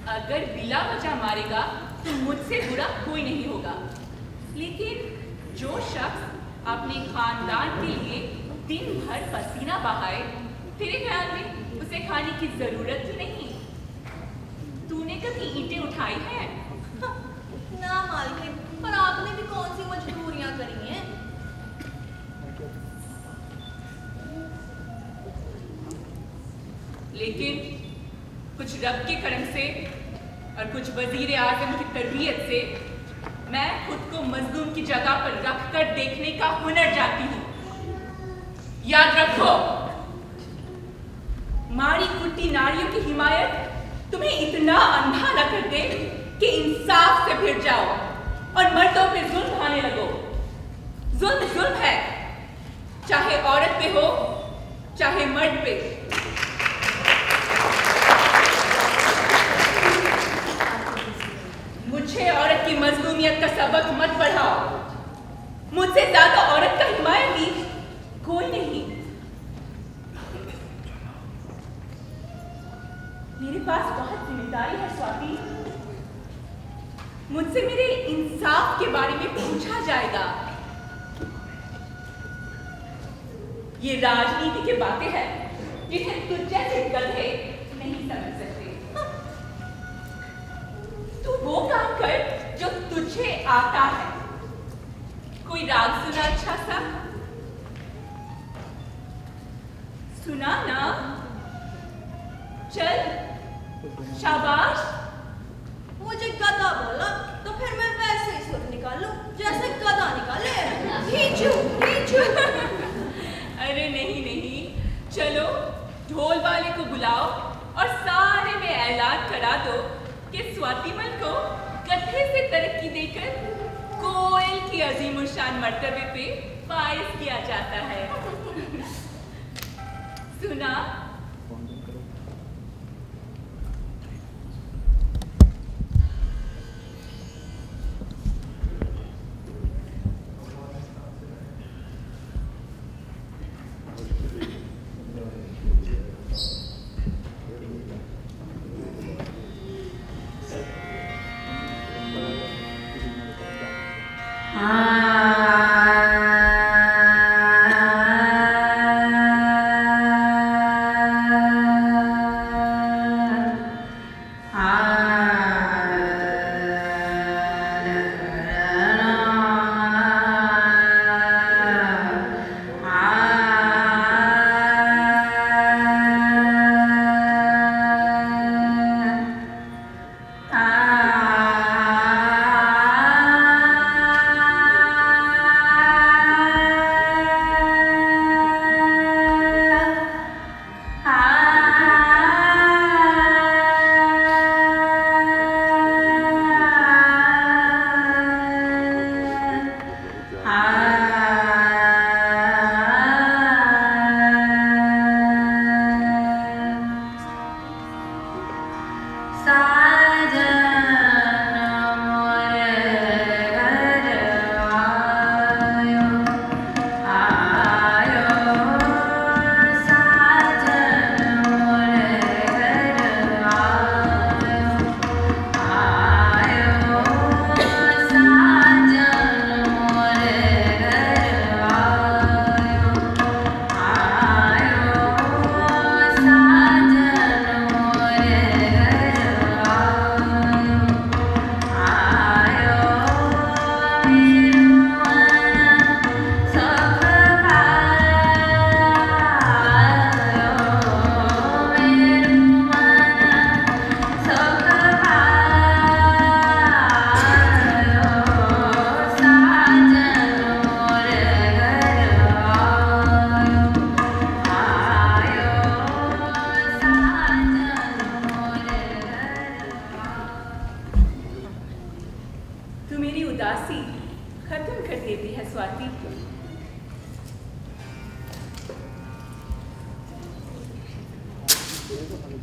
अगर बिला वजह मारेगा तो मुझसे बुरा कोई नहीं होगा, लेकिन जो शख्स अपने खानदान के लिए दिन भर पसीना बहाए, तेरे ख्याल में उसे खाने की जरूरत ही नहीं। तूने कभी ईंटें उठाई हैं? ना मालकिन, पर आपने भी कौन सी मजबूरियां करी हैं? लेकिन कुछ रब के करम से और कुछ वजीर आजम की तरबियत से मैं खुद को मजलूम की जगह पर रखकर देखने का हुनर जानती हूँ। याद रखो, मारी कुटी नारियों की हिमायत तुम्हें इतना अंधा न कर दे कि इंसाफ से फिर जाओ और मर्दों पे जुल्म ढाने लगो। जुल्म जुल्म है, चाहे औरत पे हो चाहे मर्द पे। मुझे औरत की मजलूमियत का सबक मत पढ़ाओ। मुझसे ज्यादा औरत का हिमायती कोई नहीं। मेरे पास बहुत जिम्मेदारी है स्वाति। मुझसे मेरे इंसाफ के बारे में पूछा जाएगा। ये राजनीति की बातें हैं जिन्हें तुझ जैसे गधे नहीं समझ सकते। तू वो काम कर जो तुझे आता है। कोई राग सुना अच्छा सा? सुना ना? चल, शाबाश। मुझे गधा बोला तो फिर मैं वैसे ही सुर निकालूं जैसे गधा निकाले। खींचू खींचू। अरे नहीं नहीं, चलो ढोल वाले को बुलाओ और सारे में ऐलान करा दो कि स्वातिमल को गधे से तरक्की देकर कोयल की अजीम शान मर्तबे पे फाइज किया जाता है। सुना?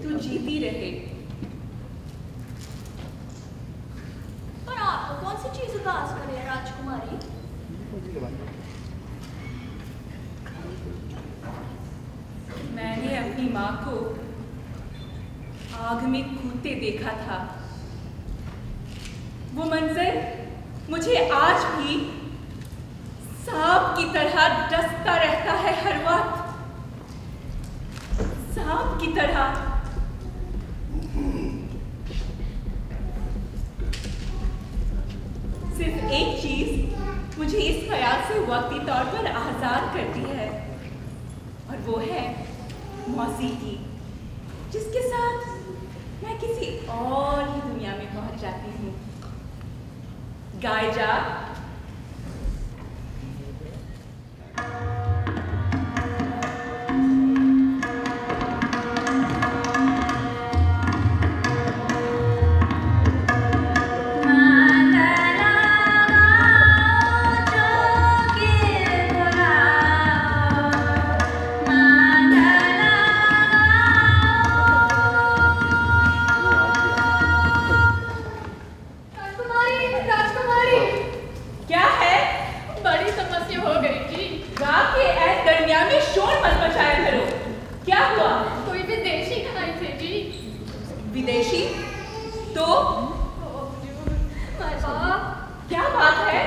तू जीती रहे। पर आपको कौन सी चीज उदास करे राजकुमारी? मैंने अपनी माँ को आग में कूद घूमते देखा था। वो मंजर मुझे आज भी सांप की तरह डसता रहता है हर वक्त, सांप की तरह। सिर्फ एक चीज मुझे इस ख्याल से वक्ती तौर पर आजाद करती है, और वो है मौसीकी, जिसके साथ मैं किसी और ही दुनिया में पहुंच जाती हूँ। गाए जा। विदेशी? तो क्या बात है?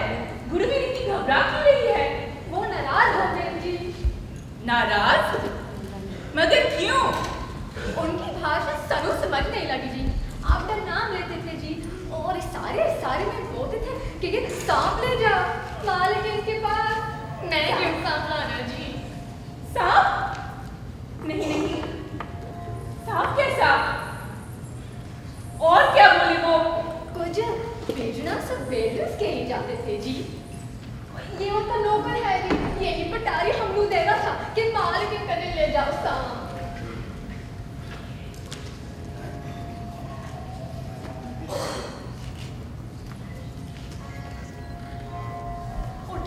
गुरु मेरी इतनी घबरा क्यों रही है? वो नाराज हो गए जी। नाराज? मगर क्यों? उनकी भाषा सनु समझ नहीं लगी जी। आपका नाम लेते थे जी, और सारे में बोलते थे कि ये सांप ले जाओ, मालिक इनके पास नहीं क्यों सांप लाना जी। सांप? नहीं, सांप कैसा? और क्या बोले वो? कुछ भेजना सब बेल्स के ही जाते थे जी। ये उनका नौकर है जी, यही पटारी हमनू देना था कि मालिक के कने ले जाओ सांप।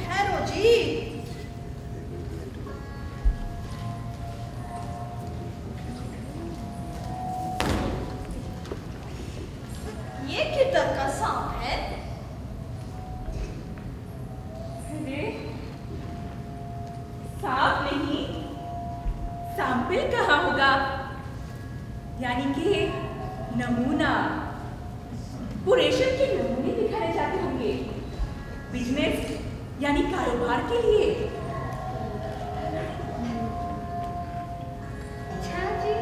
ठहरो जी। ये किधर का सांप है? अरे सांप नहीं, सैंपल कहाँ होगा? यानी कि नमूना, पुरेशन के नमूने दिखाए जाते होंगे, बिजनेस यानी कारोबार के लिए। अच्छा जी,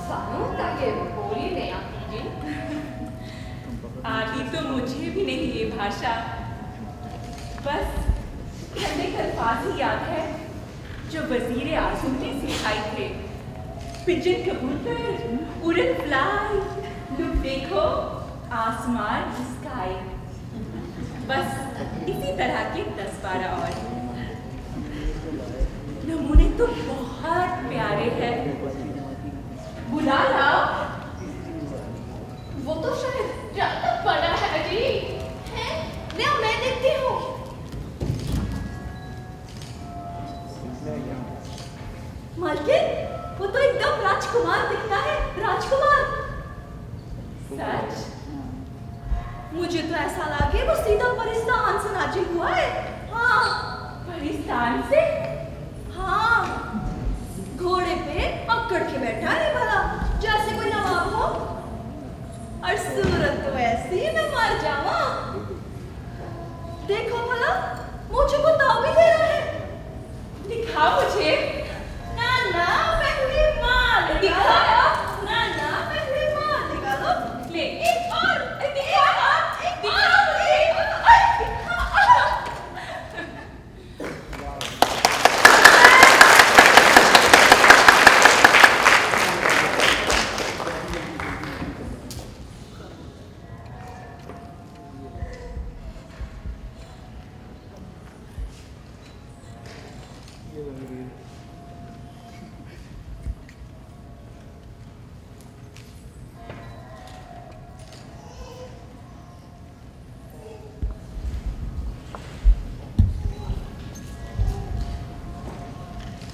सानू तक ये बोली नहीं आती जी। आती तो मुझे भी नहीं ये भाषा, बस ठंडे अल्फाज ही याद है जो वजीर आजम ने सिखाए थे। पिजन कबूतर, उड़न फ्लाई, लुक देखो आसमान स्काई। बस इसी तरह के 10-12 और नमूने तो बहुत प्यारे हैं। बुला लाओ। वो तो शायद ज्यादा बड़ा है जी। है? मैं देखती हूँ। मालकिन, वो तो एकदम राजकुमार दिखता है, राजकुमार। सच? मुझे तो ऐसा लगे वो सीधा परिस्तान से नाजिल हुआ है। हाँ। परिस्तान से? हाँ, घोड़े पे अक्कड़ के बैठा है भला, जैसे कोई नवाब हो। और सूरत तो ऐसी मैं मर जावा। देखो भला, मुझे को ताव भी दे रहा है। दिखाओ मुझे। ना पहले मार दिखाया। ना पहले मार निकालो। ले एक और दिखाओ मुझे।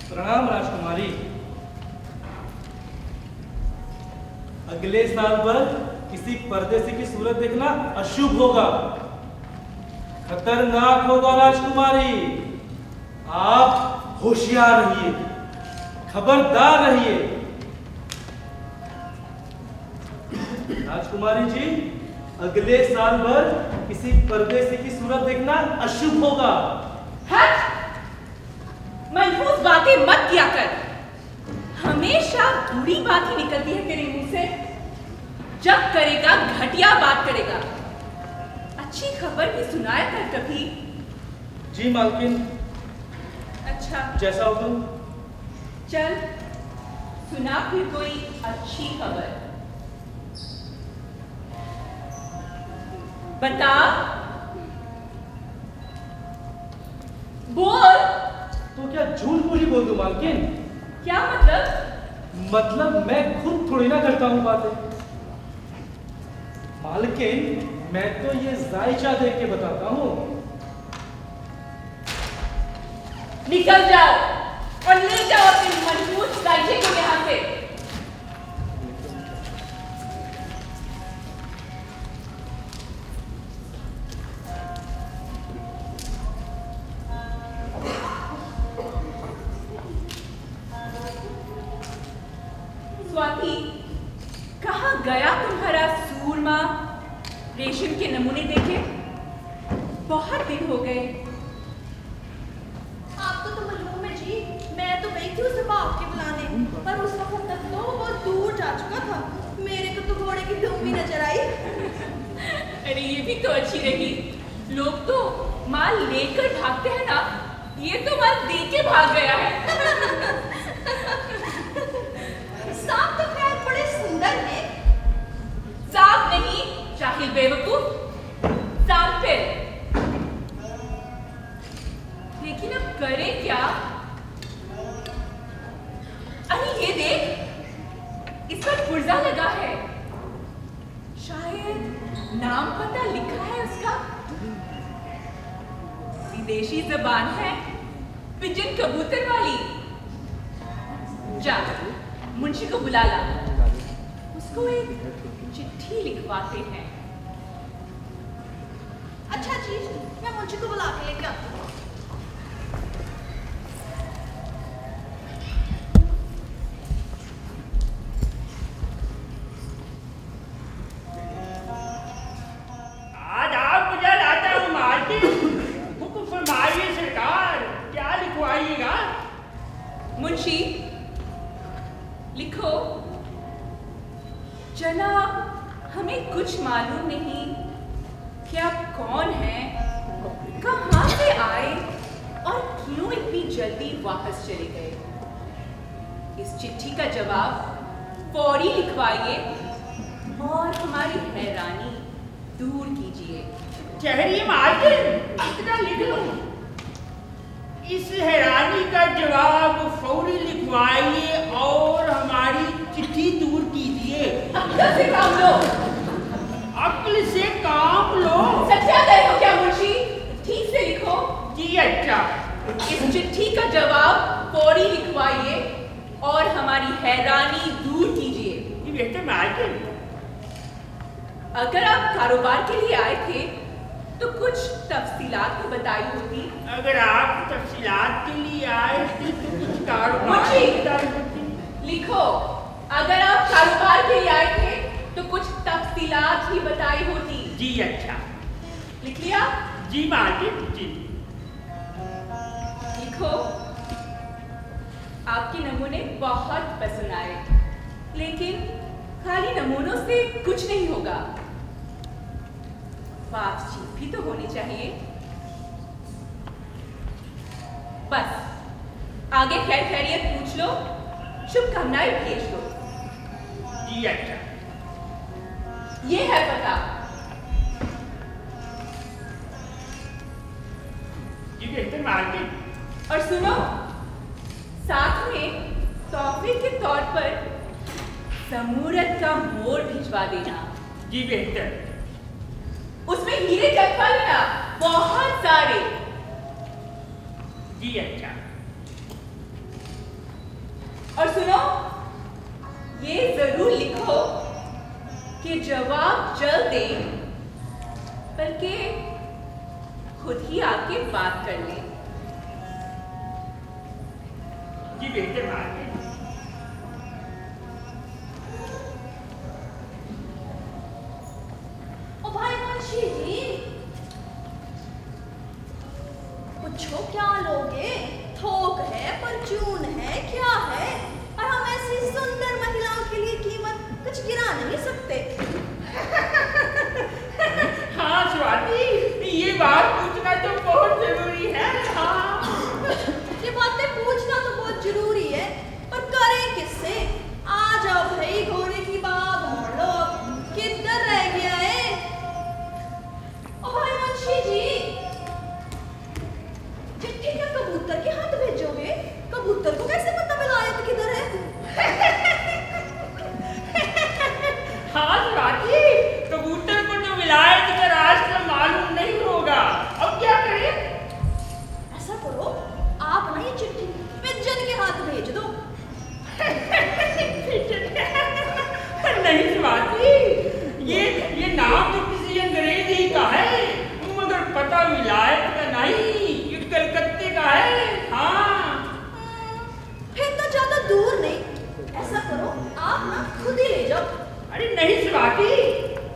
प्रणाम राजकुमारी। अगले साल पर किसी परदेसी की सूरत देखना अशुभ होगा, खतरनाक होगा राजकुमारी। आप होशियार रहिए, खबरदार रहिए। राजकुमारी जी, अगले साल भर किसी परदेसी की सूरत देखना अशुभ होगा। हट! मनहूस बातें मत किया कर। हमेशा बुरी बात ही निकलती है तेरे मुंह से। जब करेगा घटिया बात करेगा। अच्छी खबर भी सुनाया कर कभी। जी मालकिन। अच्छा, जैसा हो तुम। चल सुना फिर कोई अच्छी खबर। बता, बोल। तो क्या झूठ मूठी बोल दूं मालकिन? क्या मतलब? मतलब मैं खुद थोड़ी ना करता हूँ बातें मालकिन, मैं तो ये जायचा देख के बताता हूँ। निकल जाओ और ले जाओ अपने मनहूस जायचे को यहाँ से। स्वाति, कहाँ गया तुम्हारा सूरमा? रेशम के नमूने देखे? बहुत दिन हो गए। आपको तो मालूम है जी, मैं तो गई थी उसे भाग के बुलाने, पर उस वक्त तक तो वो बहुत दूर जा चुका था। मेरे को तो घोड़े की दुम भी नजर आई। अरे ये भी तो अच्छी रही। लोग तो माल लेकर भागते हैं ना, ये तो माल दे के भाग गया है। सांप तो खैर बड़े सुंदर है। सांप नहीं, जाहिल बेवकूफ। सांप फिर। लेकिन अब करे क्या? अरे ये देख, इस पर पुर्जा लगा है। शायद नाम पता लिखा है उसका। विदेशी जबान है, पिजन कबूतर वाली। जा, मुंशी को बुला ला। उसको एक चिट्ठी लिखवाते हैं। अच्छा जी, मैं मुंशी को बुला के लेके आती हूँ। मुंशी, लिखो। जनाब, हमें कुछ मालूम नहीं कि आप कौन हैं, कहाँ से आए और क्यों इतनी जल्दी वापस चले गए। इस चिट्ठी का जवाब फौरी लिखवाइए और हमारी हैरानी दूर कीजिए। ठहरिए मार्टिन, इतना लिख लो। इस हैरानी का जवाब फौरी लिखवाइए और हमारी चिट्ठी दूर कीजिए। अक्ल से काम लो। अक्ल से काम लो। सच्चा गए हो क्या मुंशी? ठीक से लिखो। जी अच्छा। इस चिट्ठी का जवाब फौरी लिखवाइए और हमारी हैरानी दूर कीजिए। ये बेहतर मार्टिन। अगर आप कारोबार के लिए आए थे तो कुछ तफसीलात तो बताई होती। अगर आप तफसीलात के लिए आए थे तो कुछ कारोबार मुंशी, बताई होती। लिखो। अगर आप कारोबार के लिए आए थे तो कुछ तफसीलात ही बताई होती। जी अच्छा। लिख लिया? जी मार्टिन जी। लिखो। आपके नमूने बहुत पसंद आए, लेकिन खाली नमूनों से कुछ नहीं होगा। बातचीत भी तो होनी चाहिए। बस आगे खैर खैरियत पूछ लो, शुभकामनाएं भेज दो। जी अच्छा। ये है पता। जी बेहतर मार्टिन। और सुनो, साथ में तोहफे के तौर पर समूरत का मोर भिजवा देना। जी बेहतर। उसमें हीरे चटका लेना, बहुत सारे। जी अच्छा। और सुनो, ये जरूर लिखो कि जवाब जल्द दें, बल्कि खुद ही आके बात कर लें। जी बेहतर मार्टिन।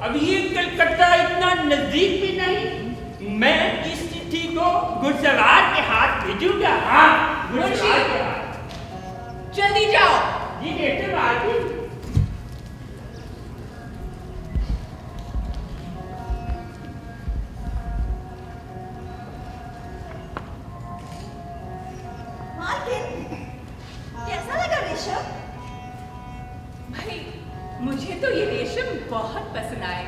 अब ये कलकत्ता इतना नजदीक भी नहीं। मैं इस चिट्ठी को गुलसरार के हाथ भेजूंगा। हाँ, गुलसरार के हाथ। जल्दी जाओ। ये लेटर आ गई। कैसा लगा रेशम? भाई मुझे तो ये रेशम बहुत पसंद आए।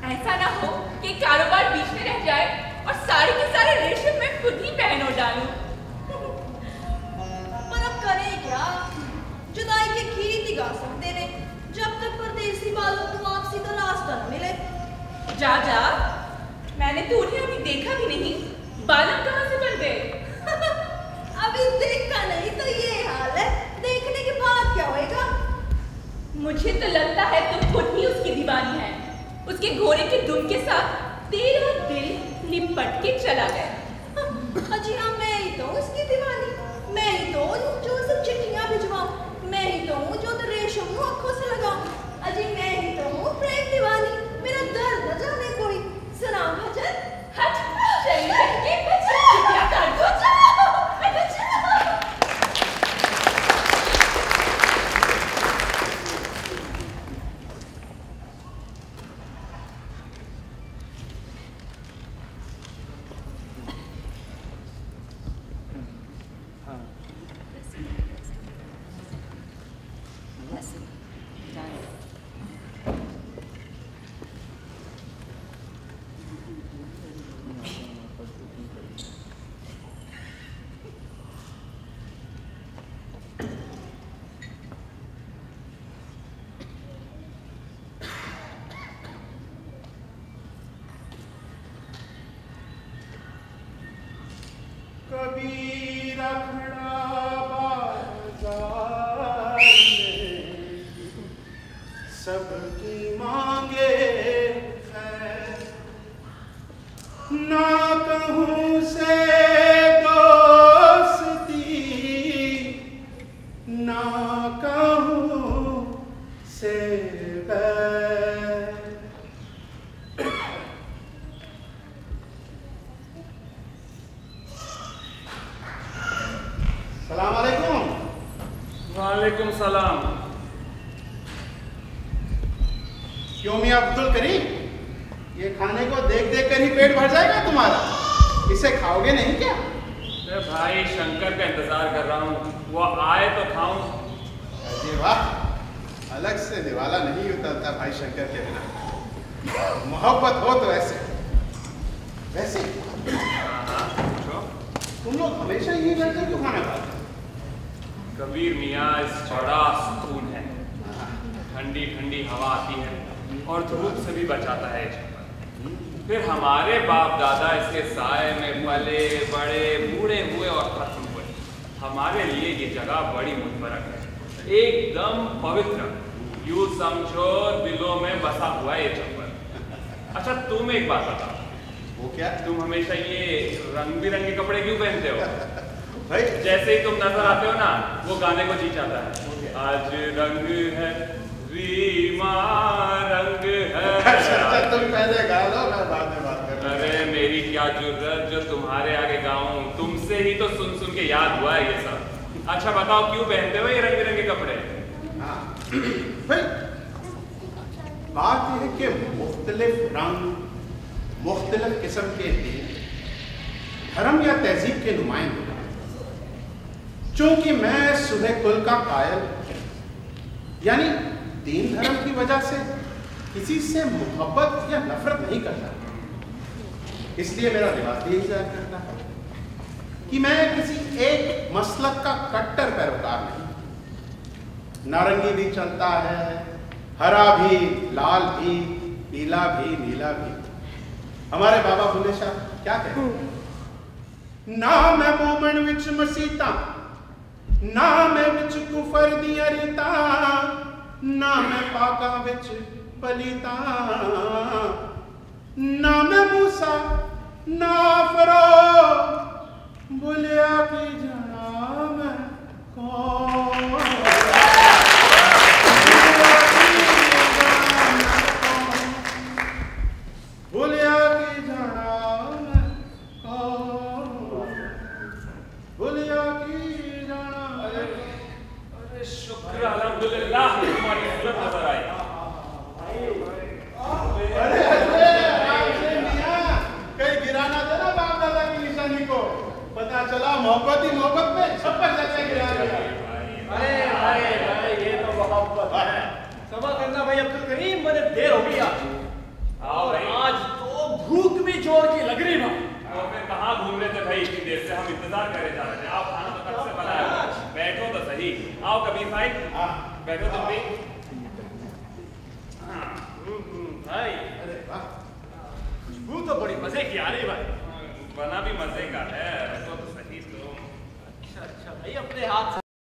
ऐसा ना हो कि कारोबार बीच में रह जाए और सारे के सारे रेशम मैं खुद ही पहनो डालूं। पर अब करें क्या? जुदाई के गीत ही गा सकते ने जब तक परदेसी बालों को वापसी का रास्ता न मिले। जा जा, मैंने तो उन्हें अभी देखा भी नहीं। बालक कहाँ से बन गए? अभी देखा नहीं तो ये हाल है, देखने के बाद क्या होएगा? मुझे तो लगता है तुम खुद ही उसकी दीवानी है। उसके घोड़े के दुम के साथ तेरा दिल लिपट के चला गया। अजी हाँ, मैं ही तो उसकी दीवानी। मैं ही तो जो सब चिट्ठियां भिजवाऊं। मैं ही तो जो तो रेशम को आंखों से लगाऊं। अजी मैं ही तो प्रेम दीवानी। मेरा दर्द न जाने कोई। सुना भजन। हट, शरीर के बच्चे क्या कर दो। कबीरा खड़ा बाजार में सबकी मांगे खैर, ना कहूँ से दोस्ती ना कहूँ से बैर। सलाम अलैकुम। वालेकुम सलाम। क्यों मियां अब्दुल करीम, ये खाने को देख देख कर ही पेट भर जाएगा तुम्हारा? इसे खाओगे नहीं क्या? मैं भाई शंकर का इंतजार कर रहा हूँ, वो आए तो खाऊं। अरे वाह, अलग से निवाला नहीं उतरता भाई शंकर के बिना। मोहब्बत हो तो ऐसे वैसे। तुम लोग हमेशा यही बैठकर क्यों खाना खाते? कबीर मियाँ इस बड़ा सुकून है। ठंडी ठंडी हवा आती है और धूप से भी बचाता है ये छप्पर। फिर हमारे बाप दादा इसके साए में पले बड़े बूढ़े हुए और खत्म हुए। हमारे लिए ये जगह बड़ी मुतबरक है, एकदम पवित्र। यूं समझो दिलों में बसा हुआ है ये छप्पर। अच्छा तुम एक बात बताओ, वो क्या? तुम हमेशा ये रंग बिरंगे कपड़े क्यों पहनते हो? भाई जैसे ही तुम नजर आते हो ना, वो गाने को जी चाहता है। आज रंग है रीमा रंग है। अच्छा तुम पहले गा लो, मैं बाद में बात करूंगा। अरे मेरी क्या जुर्रत जो तुम्हारे आगे गाऊं, तुमसे ही तो सुन सुन के याद हुआ है ये सब। अच्छा बताओ क्यों पहनते हो ये रंग बिरंगे कपड़े? हाँ भाई, बात यह है कि मुख्तलिफ रंग मुख्तलिफ किस्म के दिन धर्म या तहजीब के नुमाइंदे। चूंकि मैं सुबह कुल का कायल यानी दीन धर्म की वजह से किसी से मोहब्बत या नफरत नहीं करता, इसलिए मेरा लिबास भी यही जाहिर करता है कि मैं किसी एक मसलक का कट्टर पैरोकार नहीं। नारंगी भी चलता है, हरा भी, लाल भी, पीला भी, नीला भी। हमारे बाबा बुल्ले शाह क्या कहते हैं? ना मैं मोमन विच मसीता, ना मैं विच कुफर दिया रीता, ना मैं पाका विच पलीता, ना मैं मूसा ना फरो बुलिया की जना मैं कौन। क्षमा करना भाई अब्दुल करीम, मुझे देर हो गई आज। आओ और भाई। आज तो भूख भी जोर की लग रही ना। तो फिर कहाँ घूम रहे थे भाई इतनी देर से? हम इंतजार करे जा रहे थे। आओ, खाना तो कब से बनाया हुआ है। बैठो तो सही। आओ कबीर भाई, बैठो तुम भी। भाई अरे वाह, खुशबू तो बड़ी मजे की आ रही भाई। बना भी मजे का है, बैठो तो सही तुम। अच्छा अच्छा भाई, अपने हाथ से